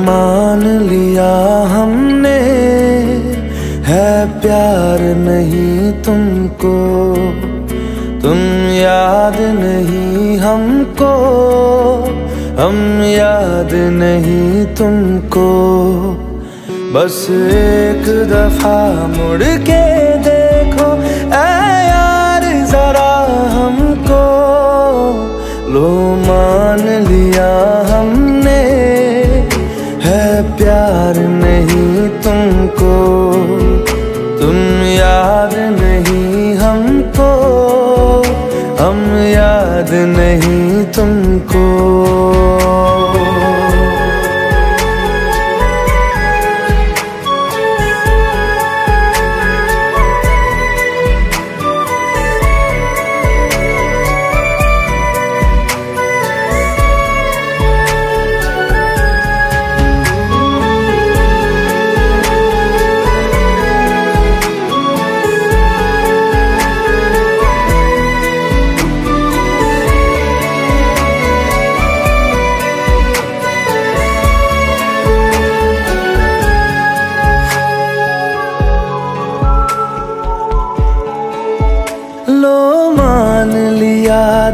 मान लिया हमने है प्यार नहीं तुमको, तुम याद नहीं हमको, हम याद नहीं तुमको। बस एक दफा मुड़ के देखो ऐ यार जरा हमको, लो मान लिया हमने है प्यार नहीं तुमको, तुम याद नहीं हमको, हम याद नहीं तुमको।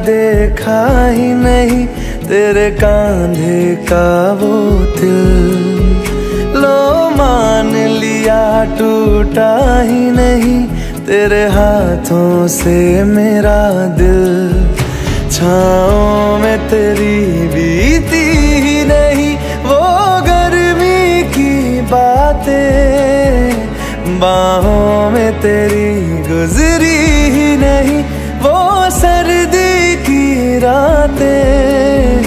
देखा ही नहीं तेरे कांधे का वो दिल, लो मान लिया टूटा ही नहीं तेरे हाथों से मेरा दिल। छाँव में तेरी बीती ही नहीं वो गर्मी की बातें, बाहों में तेरी गुजरी ही नहीं वो सर्दी रातें।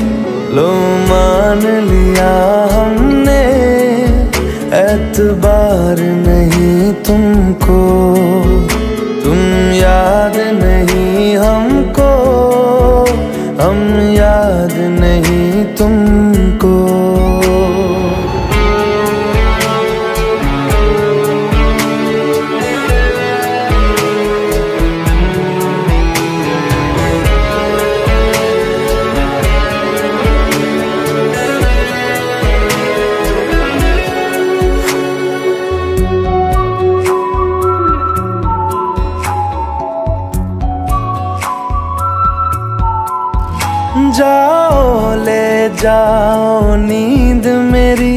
लो मान लिया हमने एतबार नहीं तुमको, तुम याद नहीं हमको, हम याद नहीं तुमको। जाओ ले जाओ नींद मेरी,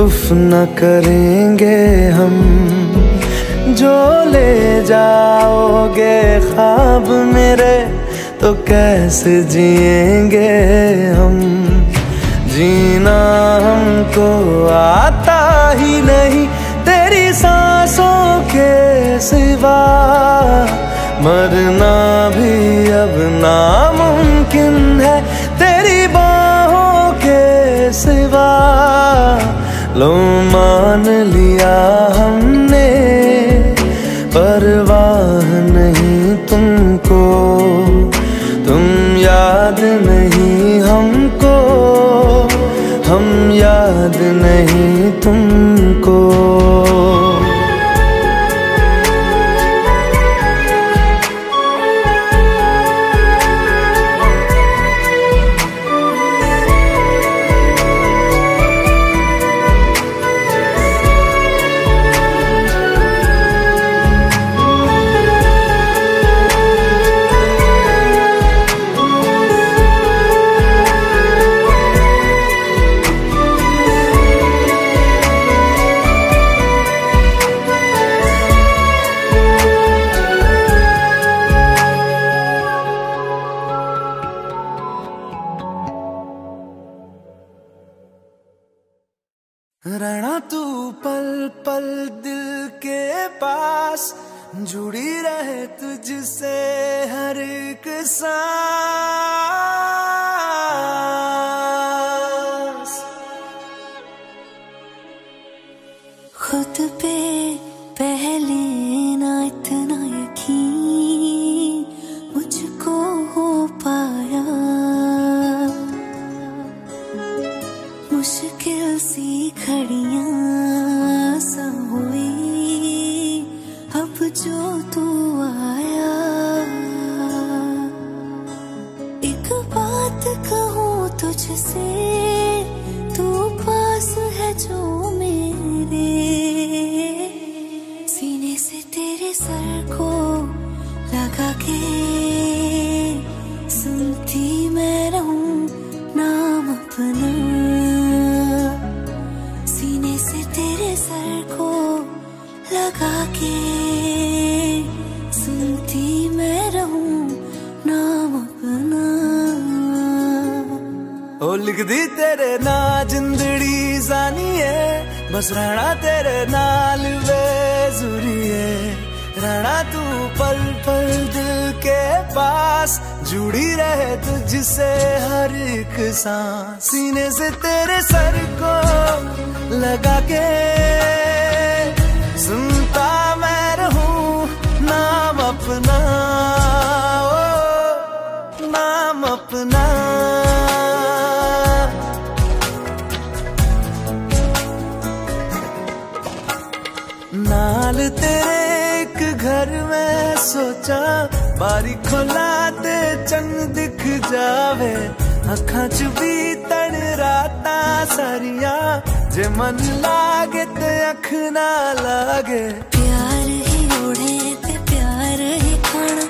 उफ न करेंगे हम, जो ले जाओगे ख्वाब मेरे तो कैसे जिएंगे हम। जीना हमको आता ही नहीं तेरी सांसों के सिवा, मरना भी अब नामुमकिन है तेरी बाहों के सिवा। लो मान लिया हमने परवाह नहीं तुमको, तुम याद नहीं हमको, हम याद नहीं तुमको। रहना तू पल पल दिल के पास, जुड़ी रहे तुझसे हर एक सांस। खुद पे पहले ना इतना यकीन मुझको हो पाया, मुश्किल सी घड़ियां सा हुई अब जो तू आया। एक बात कहूँ तुझसे, तू पास जो मेरे, सीने से तेरे सर को लगा के सुनती मैं रहूं नाम अपना। सीने से तेरे सर को लगा के सुनती मैं रहूं नाम अपना। ओ लिख दी तेरे ना जिंदड़ी जानिए, बस रहना तेरे नाल बेजुरिए। रहना तू पल पल दिल के पास, जुड़ी रहे तुझसे हर एक सांस। सीने से तेरे सर को लगा के सुनता मैं रहूं नाम अपना, ओ नाम अपना। नाल तेरे एक घर में सोचा, बारी खोला ते चंद दिख जावे। अखां च भी तन राता सारिया, जे मन लागे ते अख ना लागे। प्यार ही ओढ़े ते प्यार ही खाना,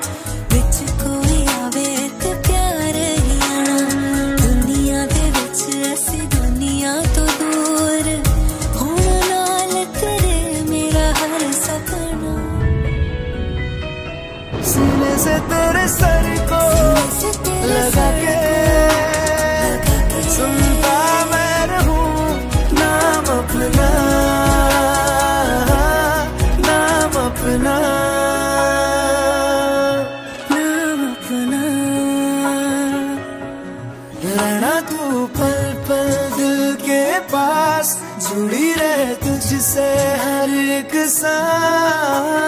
विच कोई आवे ते प्यार ही आना। दुनिया दे विच असी दुनिया तो दूर, होना नाल तेरे मेरा हर सपना। सीने से तेरे सर को लगा के सुनता मैं रहूं नाम अपना, नाम अपना, नाम अपना। रहना तू पल पल दिल के पास, जुड़ी रहे तुझसे हर एक सांस।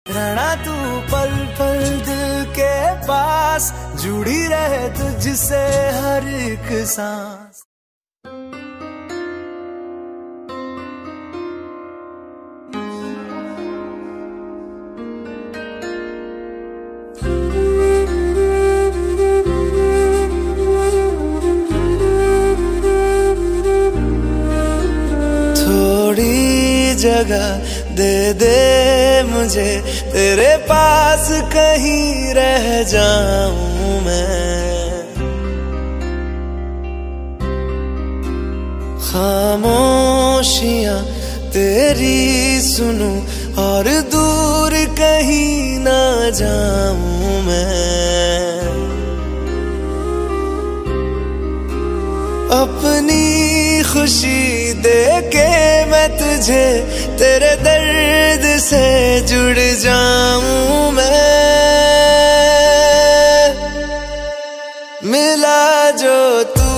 रहना तू पल पल दिल के पास, जुड़ी रहे तुझसे हर एक सांस। थोड़ी जगह दे दे मुझे, तेरे पास कहीं रह जाऊं मैं। खामोशियां तेरी सुनूं और दूर कहीं ना जाऊं मैं। अपनी खुशी दे के मैं तुझे, तेरे दर्द से जुड़ जाऊं मैं। मिला जो तू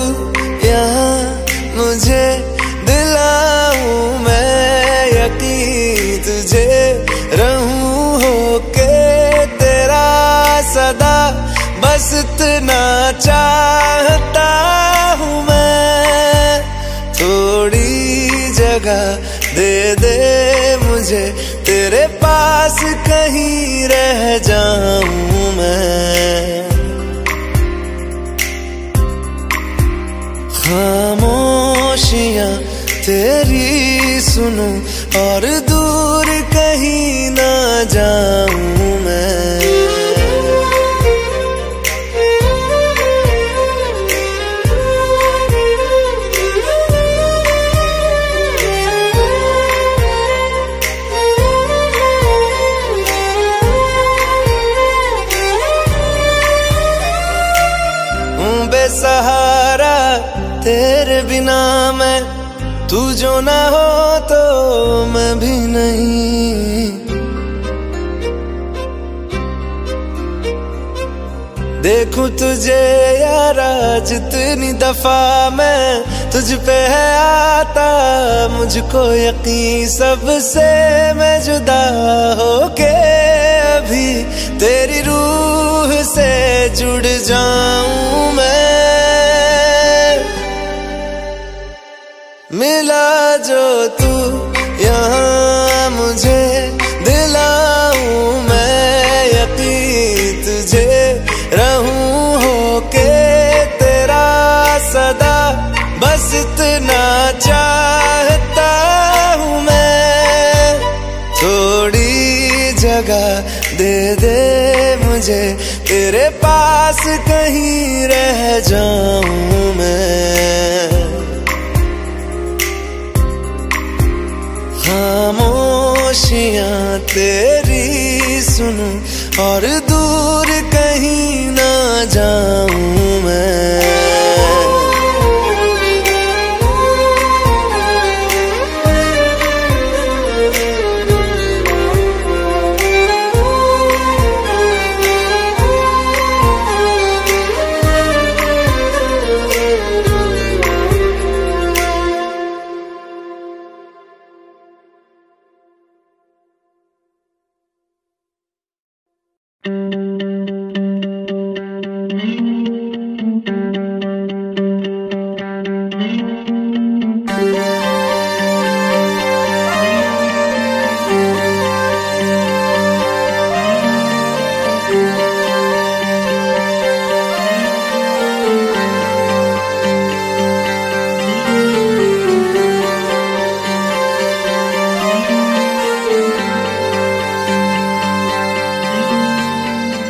यहाँ मुझे, दिलाऊं मैं यकीन तुझे। रहूं होके तेरा सदा, बस इतना चाहता हूँ मैं। थोड़ी जगह दे दे मुझे, तेरे पास कहीं रह जाऊं मैं। खामोशियां तेरी सुनूं और दूर कहीं ना जाऊं मैं। बेसहारा तेरे बिना मैं, तू जो ना हो तो मैं भी नहीं। देखूं तुझे यारा जितनी दफा मैं, तुझ पे है आता मुझको यकीन। सबसे मैं जुदा होके अभी तेरी रूह से जुड़ जाऊं मैं। मिला जो तू यहाँ मुझे, दिलाऊं मैं यकीन तुझे। रहूं होके दे मुझे, तेरे पास कहीं रह जाऊं मैं। खामोशियां तेरी सुनूं और दूर कहीं ना जाऊं मैं।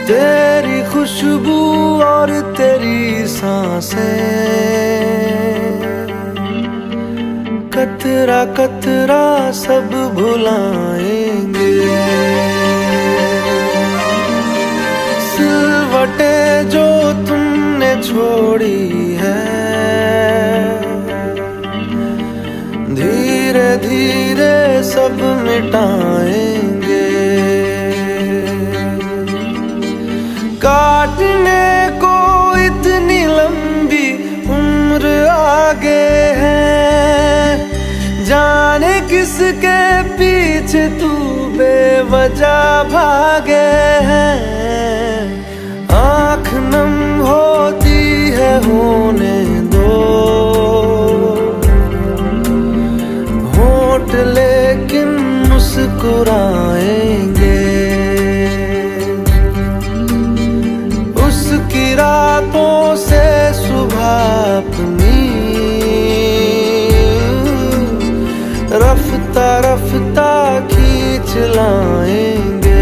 तेरी खुशबू और तेरी सांसें, कतरा कतरा सब भुलाएंगे। सिलवटें जो तुमने छोड़ी है, धीरे धीरे सब मिटाएंगे। काटने को इतनी लंबी उम्र आगे है, जाने किसके पीछे तू बेवजह भागे है। आँख नम होती है होने दो, होंठ लेकिन मुस्कुराएंगे। उसकी रातों से सुबह अपनी रफ्ता रफ्ता खींच लाएंगे।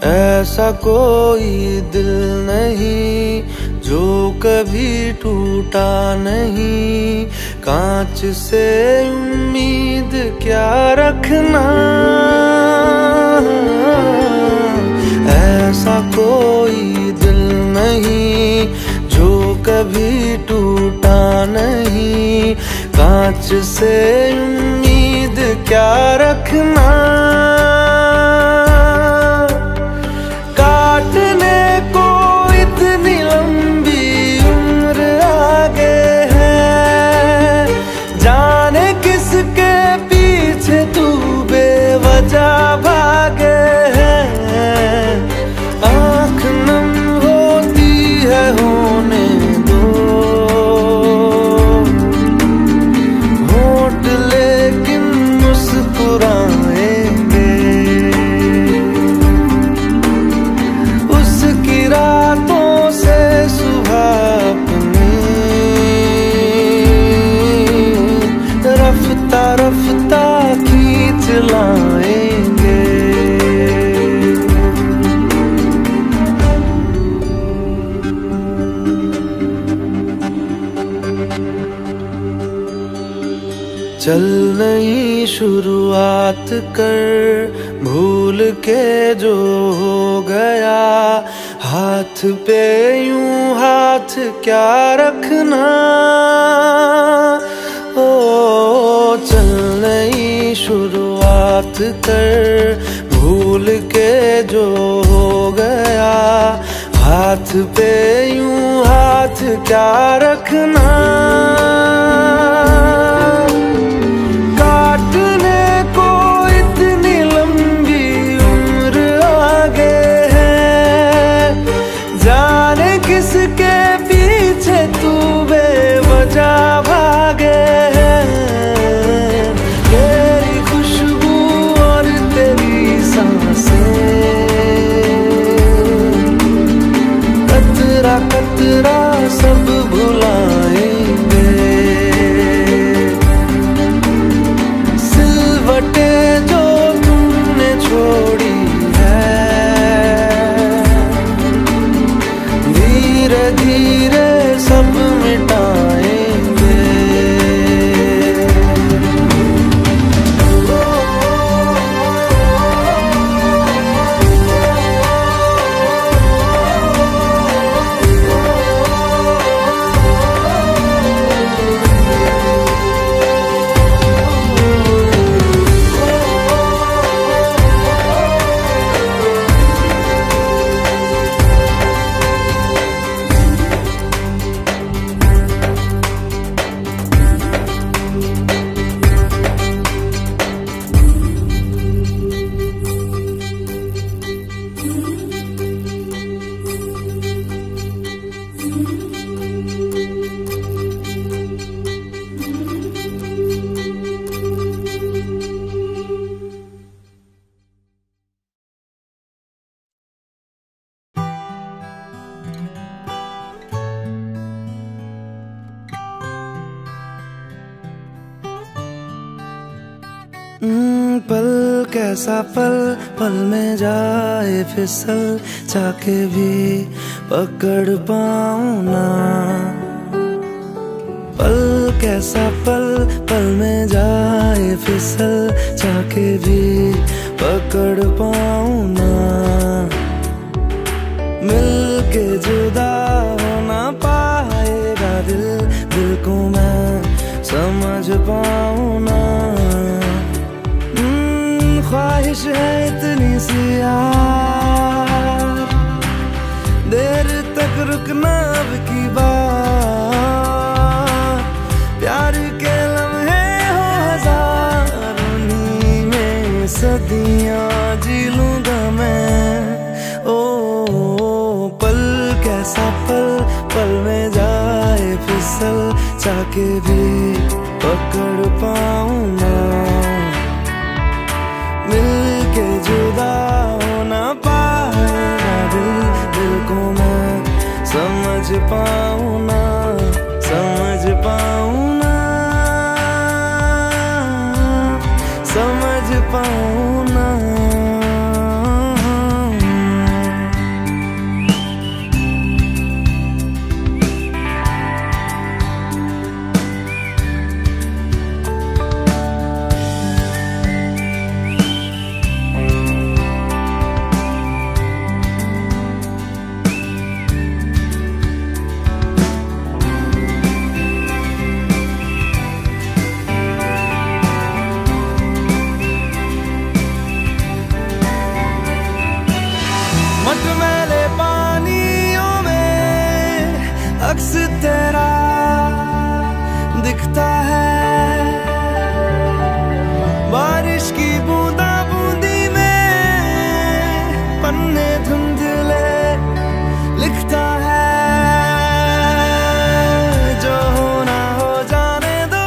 ऐसा कोई दिल नहीं जो कभी टूटा नहीं, कांच से उम्मीद क्या रखना। ऐसा कोई दिल नहीं जो कभी टूटा नहीं, कांच से उम्मीद क्या रखना। काटने को इतनी लंबी उम्र आगे है, जाने किसके पीछे तू बेवजह भागे है। आँख नम होती है होने दो, होंठ लेकिन मुस्कुराएंगे। उसकी रातों से सुबह अपनी रफ्ता रफ्ता खींच लाएंगे। चल नई शुरुआत कर, भूल के जो हो गया। हाथ पे यूं हाथ क्या रखना। ओ चल नई शुरुआत कर, भूल के जो हो गया। हाथ पे यूं हाथ क्या रखना। काटने को इतनी लंबी उम्र आगे है, सब भुलाएंगे। सिलवटें जो तुमने छोड़ी है, धीरे धीरे सब मिटाएंगे। पल कैसा पल, पल में जाए फिसल, चाके भी पकड़ पाऊं ना। पल कैसा पल, पल में जाए फिसल, चाके भी पकड़ पाऊं ना। मिल के जुदा हो ना पाएगा दिल, दिल को मैं समझ पाऊं ना। ख्वाहिश है इतनी सी यार, देर तक रुकना अब की बात। प्यार के लम्हे हो हजार, उन्हीं में सदियां जी लूंगा मैं। ओ पल कैसा पल, पल में जाए फिसल, चाके भी पकड़ पाऊं ना। मिलके जुदा हो ना पाएगा दिल, दिल को मैं समझ पाऊं ना, समझ पाऊं ना, समझ पाऊं ना। मटमैले पानियों में अक्स तेरा दिखता है, बारिश की बूंदा बूंदी में पन्ने धुंधले लिखता है। जो होना हो जाने दो,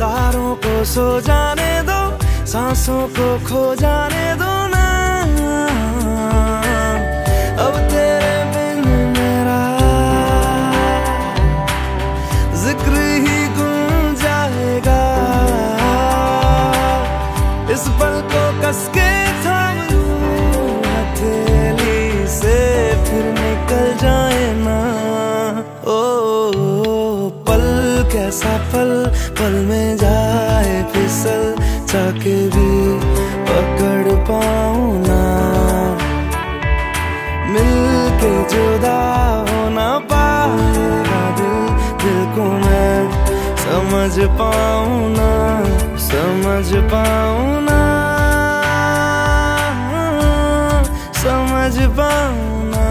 तारों को सो जाने दो, सांसों को खो जाने दो ना। अब तेरे बिन मेरा जिक्र ही गुम जाएगा। इस पल को कस के थाम लूं हथेली से, फिर निकल जाए ना। ओ पल कैसा पल, पल में जाए फिसल, चाके भी पकड़ पाऊं ना। मिलके जुदा हो ना पाएगा दिल, दिल को मैं समझ पाऊं ना, समझ पाऊं ना, समझ पाऊं ना।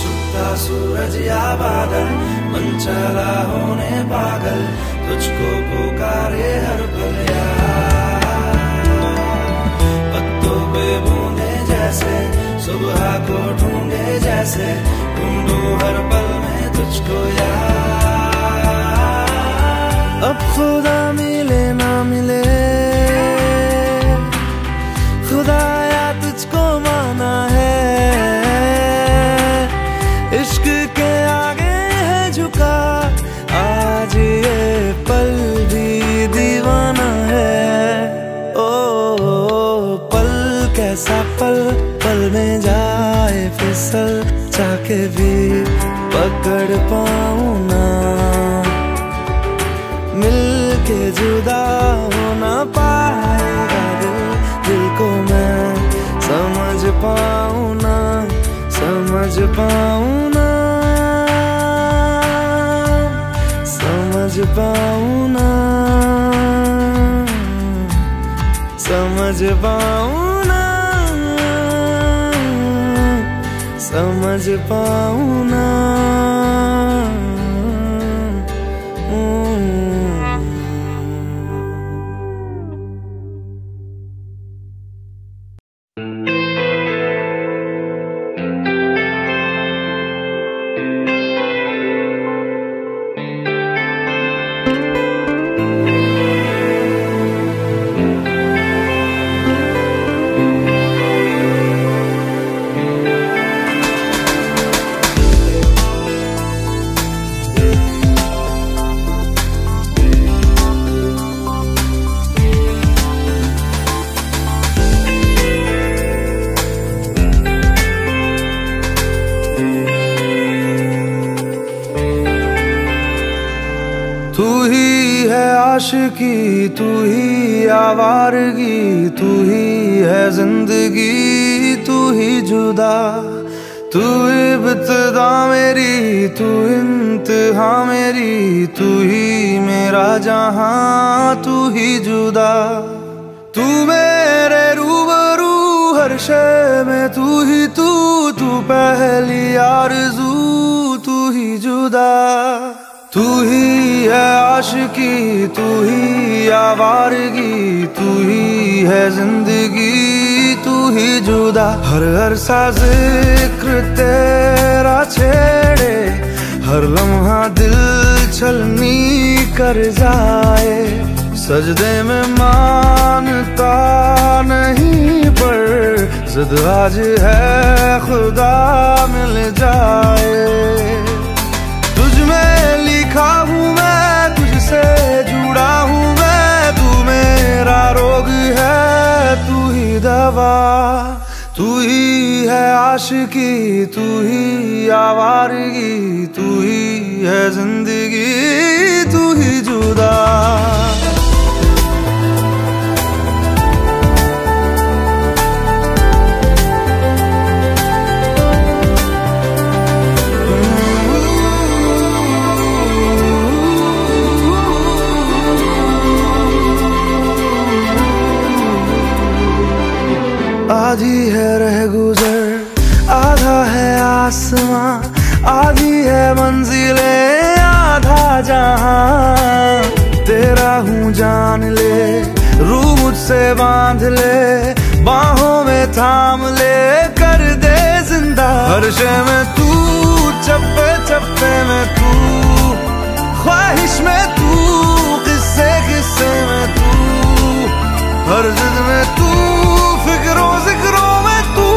छुपता सूरज या बादल, मन चला होने पागल, तुझको पुकारे हर पल पत्तों पे बूंदे जैसे, सुबह को ढूंढे जैसे, ढूंढूं हर पल में तुझको यार। अब खुदा मिले ना मिले, खुदाया तुझको माना है। फिसल जाके भी पकड़ पाऊं ना, मिलके जुदा हो ना पाएगा दिल, दिल को मैं समझ पाऊं ना, समझ पाऊं ना, समझ पाऊं ना, समझ पाऊं ना, समझ पाऊं ना। तू ही है आशिकी, तू ही आवारगी, तू ही है जिंदगी, तू ही जुदा, तू इब्तिदा मेरी, तू इंतहा मेरी, तू ही मेरा जहां, तू ही जुदा, तू मेरे रूबरू हर शय में, तू ही तू, तू पहली आरज़ू, तू ही जुदा, तू ही है आशिकी, तू ही आवारगी, तू ही है जिंदगी, तू ही जुदा, हर हर सा जिक्र तेरा छेड़े, हर लम्हा दिल छलनी कर जाए, सजदे में मानता नहीं पर जिद आज है खुदा मिल जाए, तुझ में लिखा हूँ मैं, तुझसे जुड़ा हूँ मैं, तू मेरा रोग है, तू ही दवा, तू ही है आशिकी, तू ही आवारगी, तू ही है जिंदगी, तू ही जुदा। आधी है रह गुजर, आधा है आसमां, आधी है मंजिलें, आधा जहां, तेरा हूँ जान ले, रूह मुझसे बांध ले, बाहों में थाम ले, कर दे जिंदा, हर शय में तू, चप्पे चप्पे में तू, ख्वाहिश में तू, किस्से किस्से में तू, हर जिद में तू, फिक्रों जिक्रों में तू,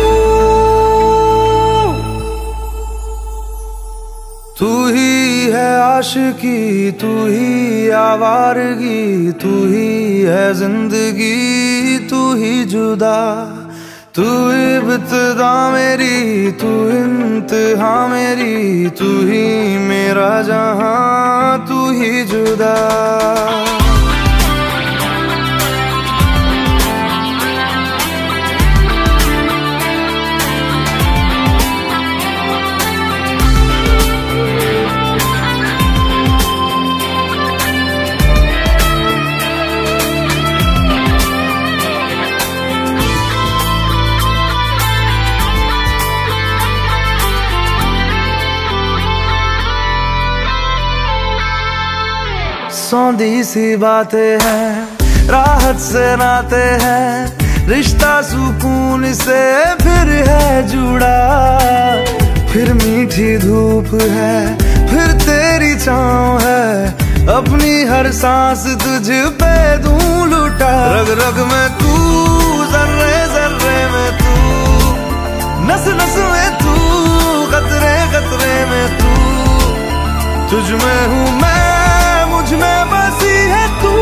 तू ही है आशिकी, तू ही आवारगी, तू ही है जिंदगी, तू ही जुदा, तू इब्तिदा मेरी, तू इंतहा मेरी, तू ही मेरा जहां, तू ही जुदा। सौंधी सी बातें हैं, राहत से नाते हैं, रिश्ता सुकून से फिर है जुड़ा, फिर मीठी धूप है, फिर तेरी छाँव है, अपनी हर सांस तुझ पे दूं लुटा, रग रग में तू, जर्रे जर्रे में तू, नस नस में तू, कतरे कतरे में तू, तुझ में हूँ मैं, मुझ में बसी है तू,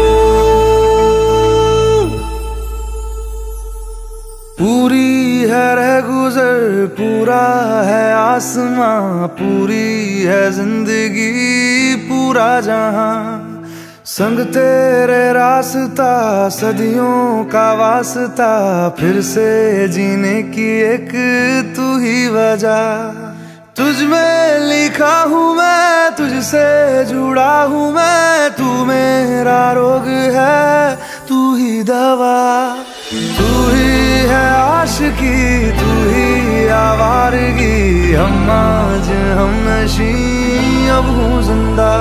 पूरी है रह गुजर, पूरा है आसमां, पूरी है जिंदगी पूरा जहां। संग तेरे रास्ता, सदियों का वास्ता, फिर से जीने की एक तू ही वजह। तुझ में लिखा हूँ मैं, तुझसे जुड़ा हूँ मैं, तू मेरा रोग है, तू ही दवा। तू ही है आशिकी, तू ही आवारगी, हम आज हम नशी अब हूँ जिंदा।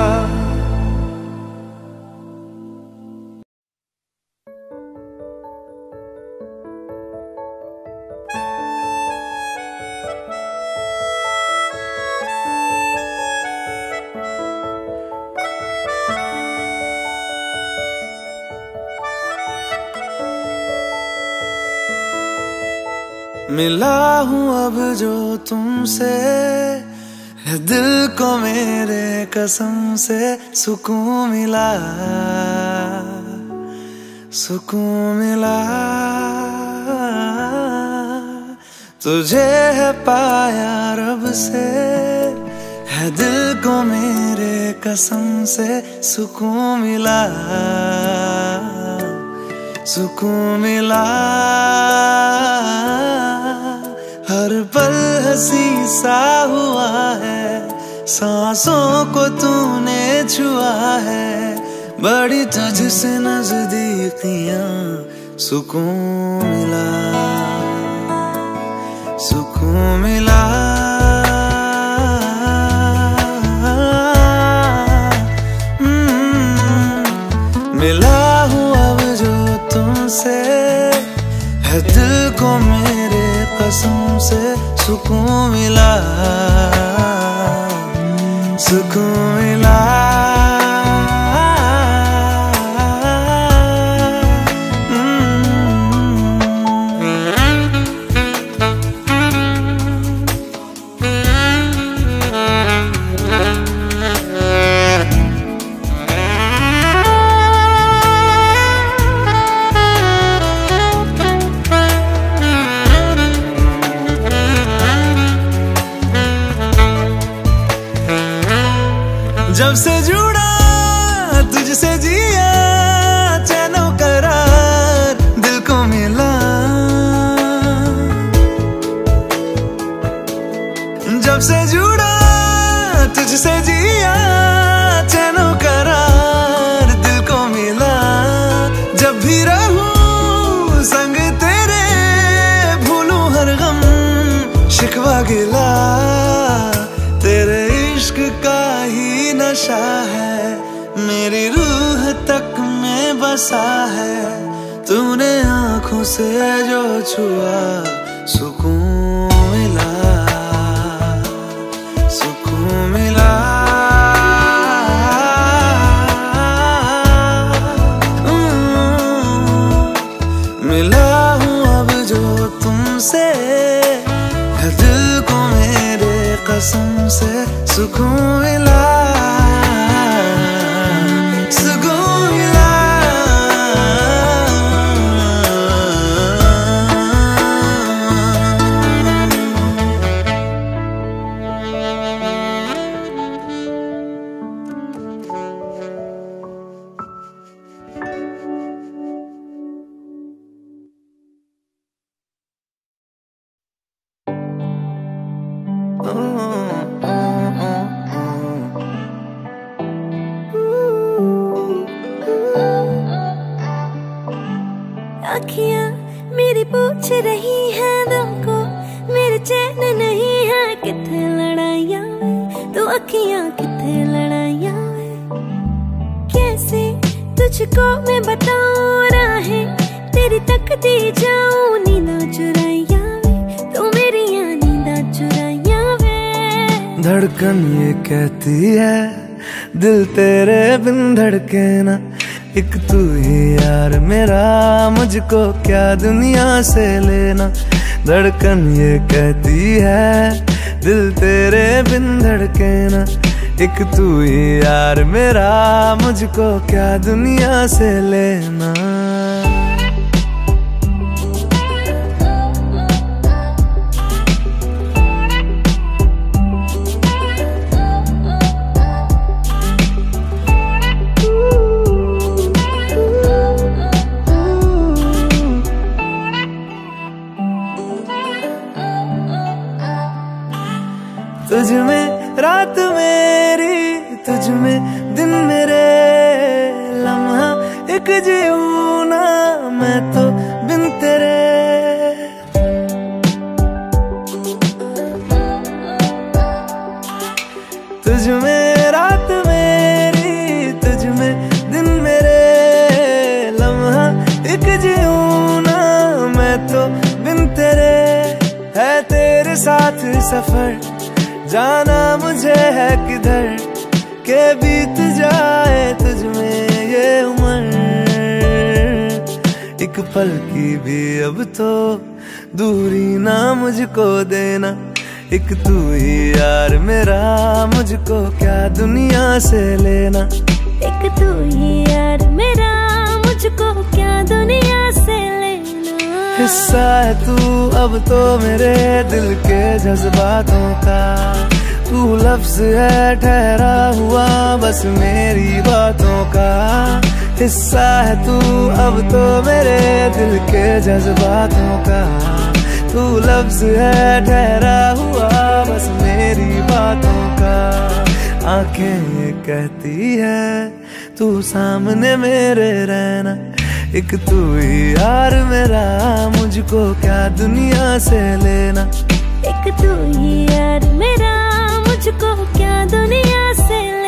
मिला हूँ अब जो तुमसे, है दिल को मेरे कसम से सुकून मिला, सुकून मिला। तुझे है पाया रब से, है दिल को मेरे कसम से सुकून मिला, सुकून मिला। हर पल हंसी सा हुआ है, सांसों को तूने छुआ है, बड़ी तुझसे नजदीकियां, सुकून मिला, सुकून मिला। मिला हूँ अब जो तुमसे, है दिल को मेरे कसम से सुकून मिला, सुकून मिला। जब से जुड़ा तुझसे जिया, चैनो करार दिल को मिला। जब से जुड़ा तुझसे जिया, चैनो करार दिल को मिला। जब भी रहूं संग तेरे, भूलूं हर गम शिकवा गिला, तेरे इश्क का ही नशा है, मेरी रूह तक में बसा है। तूने आंखों से जो छुआ, सुकून मिला, सुकून मिला। मिला हूँ अब जो तुमसे, है दिल को मेरे कसम से सुकून मिला, सुकून मिला। अखियाँ मेरी पूछ रही हैं दिल को, मेरे चैन नहीं है, किथे लड़ाइयाँ वे, तो अखियाँ किथे लड़ाइयाँ वे। कैसे तुझको मैं बताऊँ राहें, तेरी तकती जाऊँ नींदा चुराइयाँ वे, तो मेरी यहाँ नींदा चुराइयाँ वे। धड़कन ये कहती है दिल तेरे बिन धड़के ना, एक तू ही यार मेरा, मुझको क्या दुनिया से लेना। धड़कन ये कहती है दिल तेरे बिन धड़के ना, एक तू ही यार मेरा, मुझको क्या दुनिया से लेना। तुझ में रात मेरी, तुझ में दिन मेरे, लम्हा एक जीऊं ना मैं तो बिन तेरे। तुझ में रात मेरी, तुझ में दिन मेरे, लम्हा एक जीऊं ना मैं तो बिन तेरे। है तेरे साथ सफर, जाना मुझे है किधर, के बीत जाए तुझ में ये उम्र। एक पल की भी अब तो दूरी ना मुझको देना, एक तू ही यार मेरा, मुझको क्या दुनिया से लेना। एक तू ही यार मेरा, मुझको क्या दुनिया से लेना। हिस्सा है तू अब तो मेरे दिल के जज्बातों का, तू लफ्ज है ठहरा हुआ बस मेरी बातों का। हिस्सा है तू अब तो मेरे दिल के जज्बातों का, तू लफ्ज है ठहरा हुआ बस मेरी बातों का। आंखें ये कहती है तू सामने मेरे रहना, एक तू ही यार मेरा, मुझको क्या दुनिया से लेना। एक तू ही यार मेरा, मुझको क्या दुनिया से लेना।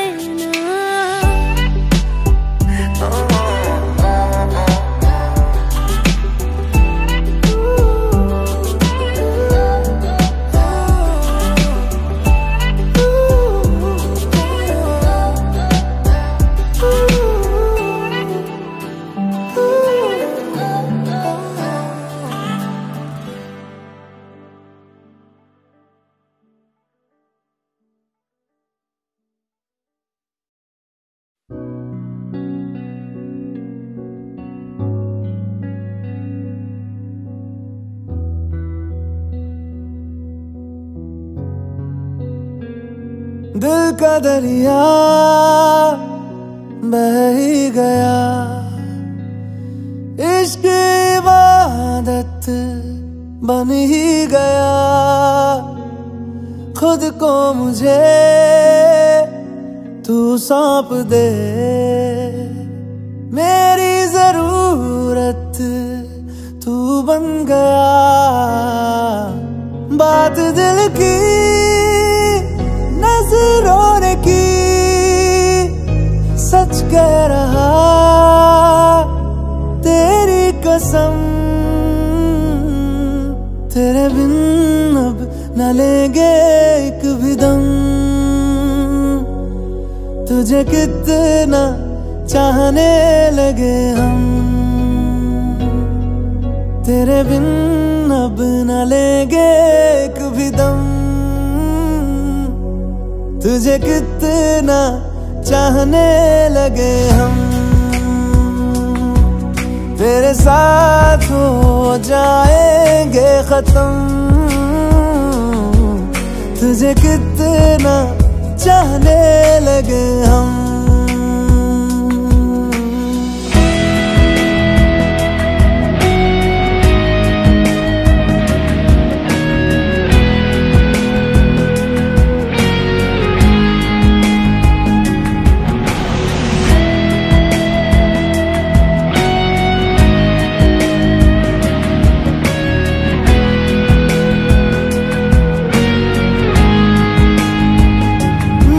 दिल का दरिया बह ही गया, इश्क इबादत बन ही गया। खुद को मुझे तू सौंप दे, मेरी जरूरत तू बन गया। बात दिल की नजरों ने की, सच कह रहा तेरी कसम। तेरे बिन अब न लेंगे एक भी दम, तुझे कितना चाहने लगे हम। तेरे बिन अब न लेंगे एक भी दम, तुझे कितना चाहने लगे हम। तेरे साथ हो जाएंगे खत्म, तुझे कितना चाहने लगे हम।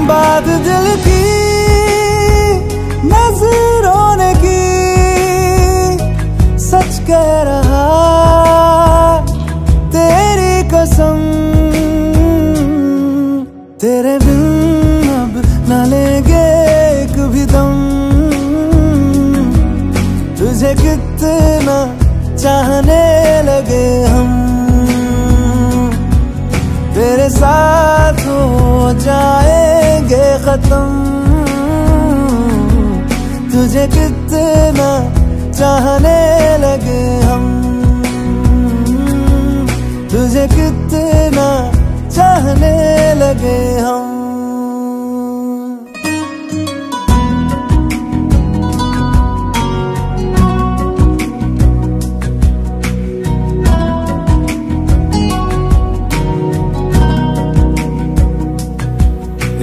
बात दिल की नजरों ने की, सच कह रहा तेरी कसम। तेरे बिन अब न लेंगे एक भी दम, तुझे कितना चाहने लगे हम। तेरे साथ हो जाएंगे खत्म, तुझे कितना चाहने लगे हम। तुझे कितना चाहने लगे हम।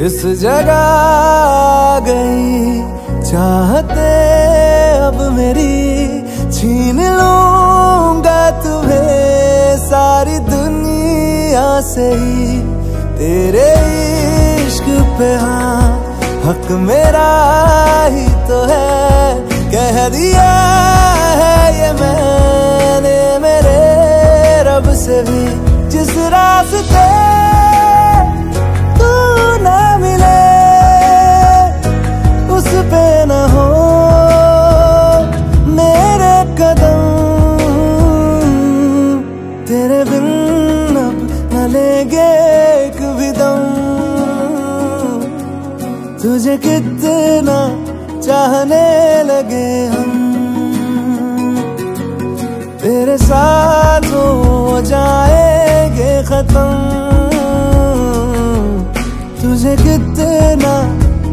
इस जगह आ गई चाहते अब मेरी, छीन लूंगा तुम्हें सारी दुनिया से ही। तेरे इश्क पे हाँ हक मेरा ही तो है, कह दिया है ये मैंने मेरे रब से भी। जिस रास्ते तू ना मिले उस पे न हो मेरे कदम, तेरे बिन अब न लेंगे एक भी दम। तुझे कितना चाहने लगे हम, तेरे साथ हो जाएंगे खत्म। तुझे कितना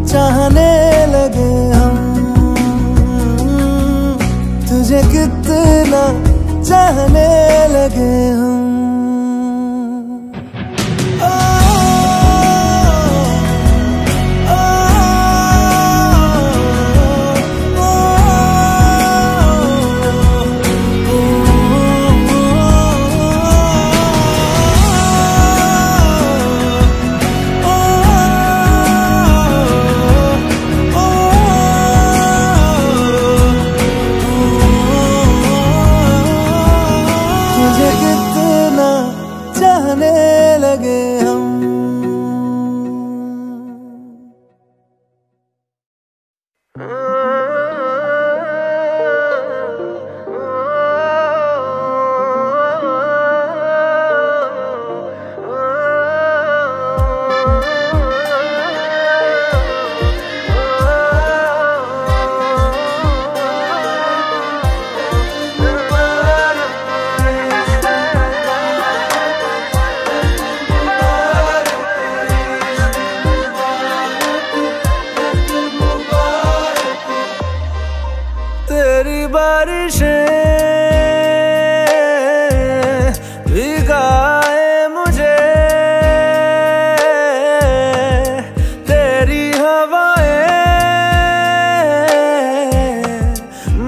चाहने लगे हम, तुझे कितना चाहने लगे हम। तेरी बारिशें भिगाए मुझे, तेरी हवाएं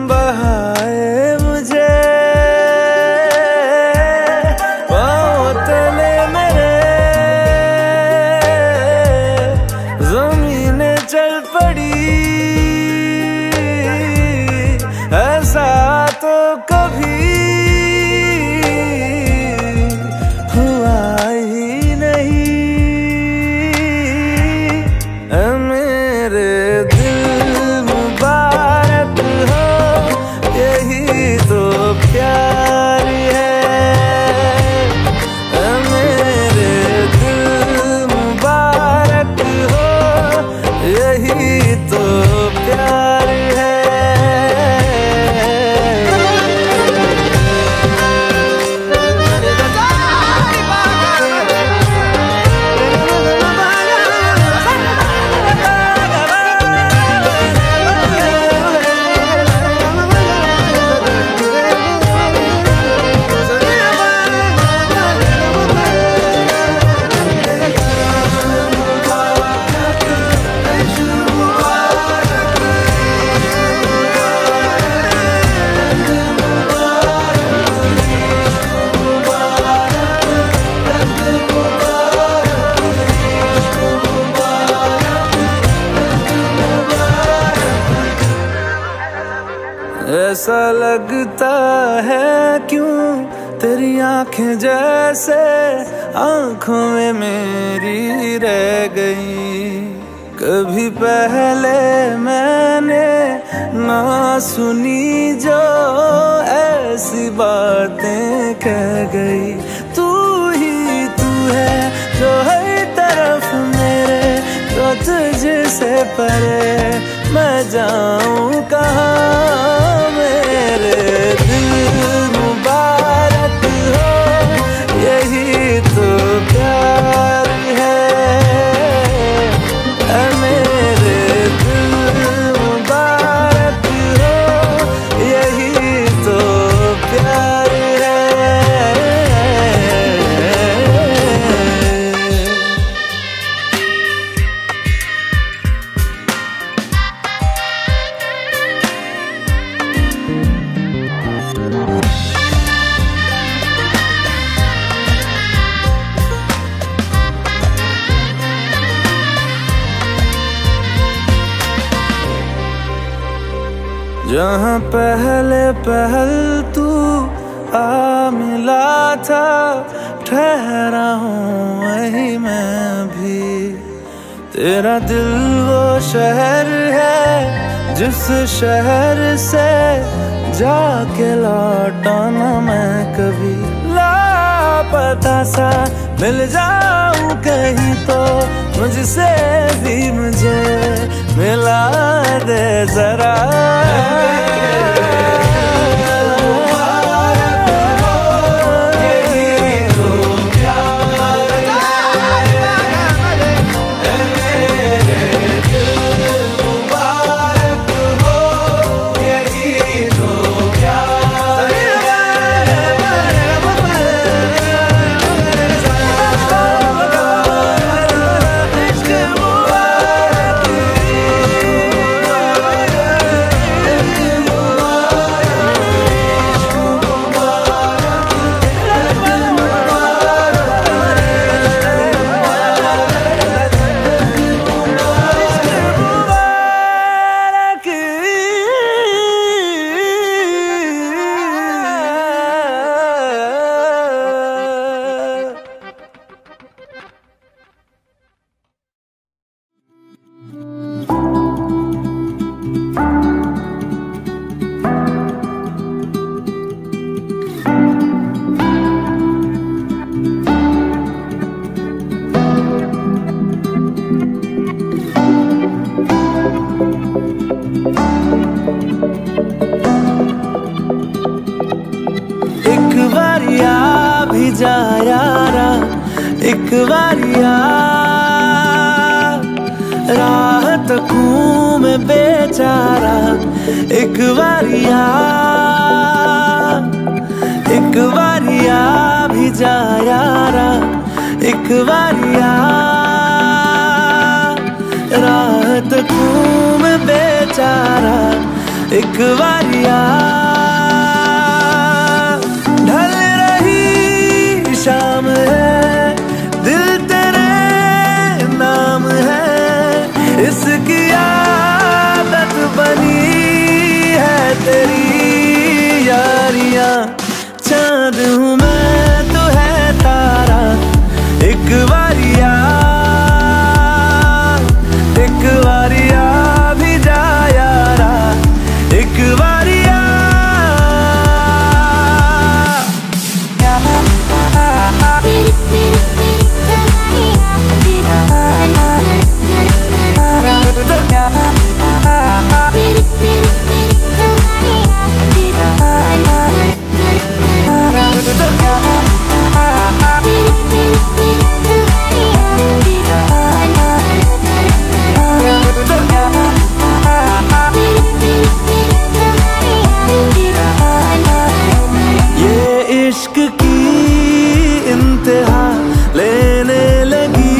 बहाए मुझे। पाँव तले मेरे ज़मीनें चल पड़ी, ऐसा तो कभी हुआ ही नहीं। मेरे दिल मुबारक हो, यही तो प्यार है। मेरे दिल मुबारक हो, यही तो प्यार है। ऐसा लगता है क्यों तेरी आंखें जैसे आंखों में मेरी रह गई। कभी पहले मैंने ना सुनी जो ऐसी बातें कह गई। तू ही तू है जो हर तरफ मेरे, तो तुझसे परे मैं जाऊं कहाँ। मेरे दिल मुबारक हो, यही तो प्यार है। मेरे दिल मुबारक हो, यही तो प्यार है। जहाँ पहले पहल तू आ मिला था, ठहरा हूँ वही मैं भी। तेरा दिल वो शहर है जिस शहर से जाके लौटा ना मैं कभी। लापता सा मिल जाऊं कहीं तो मुझसे भी मुझे मिला दे जरा। जा यारा एक बारिया, राह तकूं मैं बेचारा एक बारिया। एक बारिया भी जा यारा एक बारिया, राह तकूं मैं बेचारा एक बारिया। शाम है दिल तेरे नाम है, इसकी आदत बनी है तेरी यारियां। चांद हूँ मैं तो है तारा एक बारिया, एक बारिया भी जा यारा एक बारिया। इश्क की इंतहा लेने लगी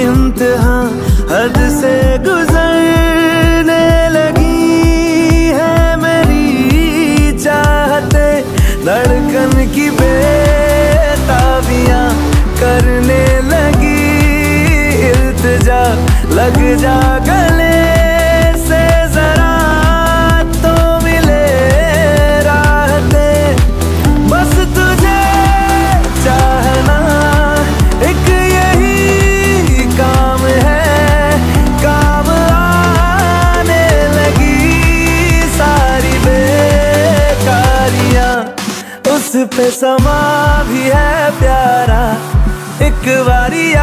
इंतहा, हद से गुजरने लगी है मेरी चाहते। धड़कन की बेताबियां करने लगी इल्तिजा, लग जा गले से जरा तो मिले राहते। बस तुझे चाहना एक यही काम है, काम आने लगी सारी बेकारियां। उस पे समा भी है प्यारा एक बारिया।